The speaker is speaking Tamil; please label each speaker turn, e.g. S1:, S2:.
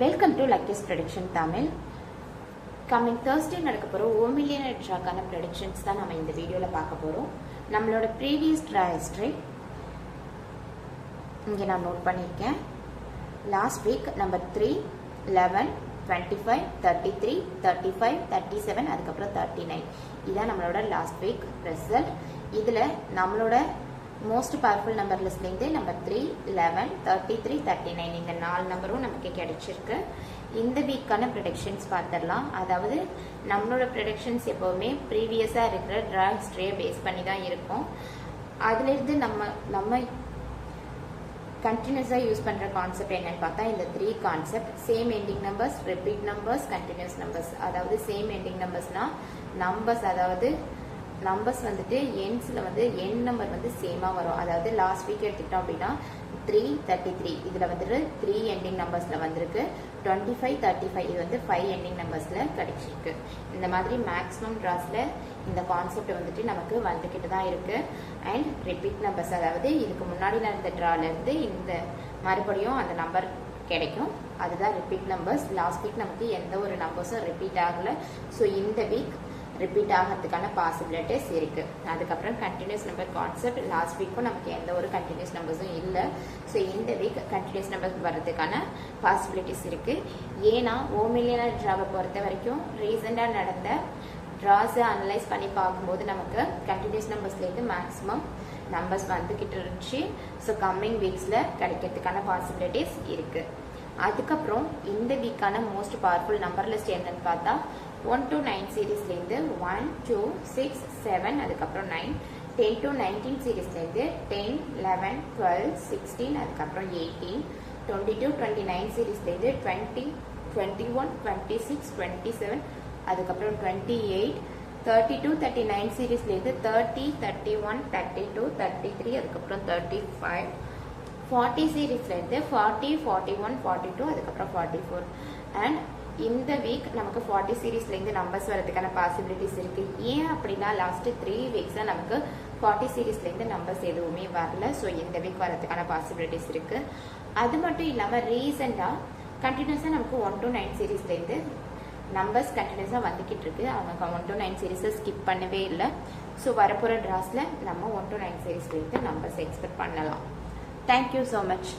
S1: Welcome to Lucky's prediction Tamil. Coming Thursday நடக்க போகிறோம் 1 மில்லியன் ட்ராக்கான ப்ரெடிக்ஷன்ஸ் தான் நம்ம இந்த வீடியோவில் பார்க்க போகிறோம். நம்மளோட ப்ரீவியஸ் ட்ரா ஹிஸ்ட்ரி இங்கே நான் நோட் பண்ணியிருக்கேன். லாஸ்ட் வீக் நம்பர் 3, 11, 25, 33, 35, 37, அதுக்கப்புறம் 39 இதான் நம்மளோட லாஸ்ட் வீக் ரிசல்ட். இதில் நம்மளோட மோஸ்ட் பவர்ஃபுல் நம்பர் லிஸ்ட்லேருந்து நம்பர் 3, 11, 33, 39 இந்த 4 நம்பரும் நமக்கு கிடைச்சிருக்கு. இந்த வீக்கான ப்ரெடிக்ஷன்ஸ் பார்த்துடலாம். அதாவது நம்மளோட ப்ரெடிக்ஷன்ஸ் எப்போவுமே ப்ரீவியஸாக இருக்கிற ட்ரா ஹிஸ்ட்ரியை பேஸ் பண்ணி தான் இருக்கும். அதுலேருந்து நம்ம கண்டினியூஸாக யூஸ் பண்ணுற கான்செப்ட் என்னன்னு பார்த்தா இந்த 3 concept: same ending numbers, repeat numbers, continuous numbers. அதாவது சேம் எண்டிங் நம்பர்ஸ்னால் நம்பர்ஸ், அதாவது நம்பர்ஸ் வந்துட்டு எண்ட்ஸில் வந்து எண் நம்பர் வந்து சேமாக வரும். அதாவது லாஸ்ட் வீக் எடுத்துக்கிட்டோம் அப்படின்னா 3, 33 இதில் வந்துட்டு 3 எண்டிங் நம்பர்ஸில் வந்திருக்கு. 25, 35 இது வந்து 5 எண்டிங் நம்பர்ஸில் கிடைச்சிருக்கு. இந்த மாதிரி மேக்ஸிமம் ட்ராஸில் இந்த கான்செப்ட் வந்துட்டு நமக்கு வந்துக்கிட்டு தான் இருக்குது. அண்ட் ரிப்பீட் நம்பர்ஸ், அதாவது இதுக்கு முன்னாடி நடந்த ட்ராலேருந்து இந்த மறுபடியும் அந்த நம்பர் கிடைக்கும். அதுதான் ரிப்பீட் நம்பர்ஸ். லாஸ்ட் வீக் நமக்கு எந்த ஒரு நம்பர்ஸும் ரிப்பீட் ஆகலை. ஸோ இந்த வீக் ரிப்பீட் ஆகிறதுக்கான பாசிபிலிட்டிஸ் இருக்குது. அதுக்கப்புறம் கண்டினியூஸ் நம்பர் கான்செப்ட். லாஸ்ட் வீக்கும் நமக்கு எந்த ஒரு கண்டினியூஸ் நம்பர்ஸும் இல்லை. ஸோ இந்த வீக் கண்டினியூஸ் நம்பர்ஸ் வர்றதுக்கான பாசிபிலிட்டிஸ் இருக்குது. ஏன்னா 1 மில்லியன் ட்ராவை பொறுத்த வரைக்கும் ரீசெண்டாக நடந்த ட்ராஸை அனலைஸ் பண்ணி பார்க்கும்போது நமக்கு கண்டினியூஸ் நம்பர்ஸ்லேருந்து மேக்ஸிமம் நம்பர்ஸ் வந்துக்கிட்டு இருந்துச்சு. ஸோ கம்மிங் வீக்ஸில் கிடைக்கிறதுக்கான பாசிபிலிட்டிஸ் இருக்குது. அதுக்கப்புறம் இந்த வீக்கான மோஸ்ட் பவர்ஃபுல் நம்பர் லிஸ்ட் என்னன்னு பார்த்தா 1 to 9 சீரீஸ்லேருந்து 1, 2, 6, 7 அதுக்கப்புறம் 9, 10 to 19 சீரீஸ்லேருந்து 10, 11, 12, 16 அதுக்கப்புறம் 18, 22, 29 சீரீஸ்லேருந்து 20, 21, 26, 27 அதுக்கப்புறம் 28, 32, 39 சீரீஸ்லேருந்து 30, 31, 32, 33 அதுக்கப்புறம் 35, 40 சீரீஸ்லேருந்து 40, 41, 42 அதுக்கப்புறம் 44. அண்ட் இந்த வீக் நமக்கு 40 சீரீஸ்லேருந்து நம்பர்ஸ் வரதுக்கான பாசிபிலிட்டிஸ் இருக்குது. ஏன் அப்படின்னா லாஸ்ட்டு 3 வீக்ஸாக நமக்கு 40 சீரீஸ்லேருந்து நம்பர்ஸ் எதுவுமே வரல. ஸோ இந்த வீக் வரதுக்கான பாசிபிலிட்டிஸ் இருக்குது. அது மட்டும் இல்லாமல் ரீசெண்டாக கண்டினியூஸாக நமக்கு 1 to 9 சீரீஸ்லேருந்து நம்பர்ஸ் கண்டினியூஸாக வந்துக்கிட்டு இருக்கு. அவங்க 1 to 9 சீரீஸை ஸ்கிப் பண்ணவே இல்லை. ஸோ வரப்போகிற ட்ராஸில் நம்ம 1 to 9 சீரீஸ்லேருந்து நம்பர்ஸ் எக்ஸ்பெக்ட் பண்ணலாம். Thank you so much.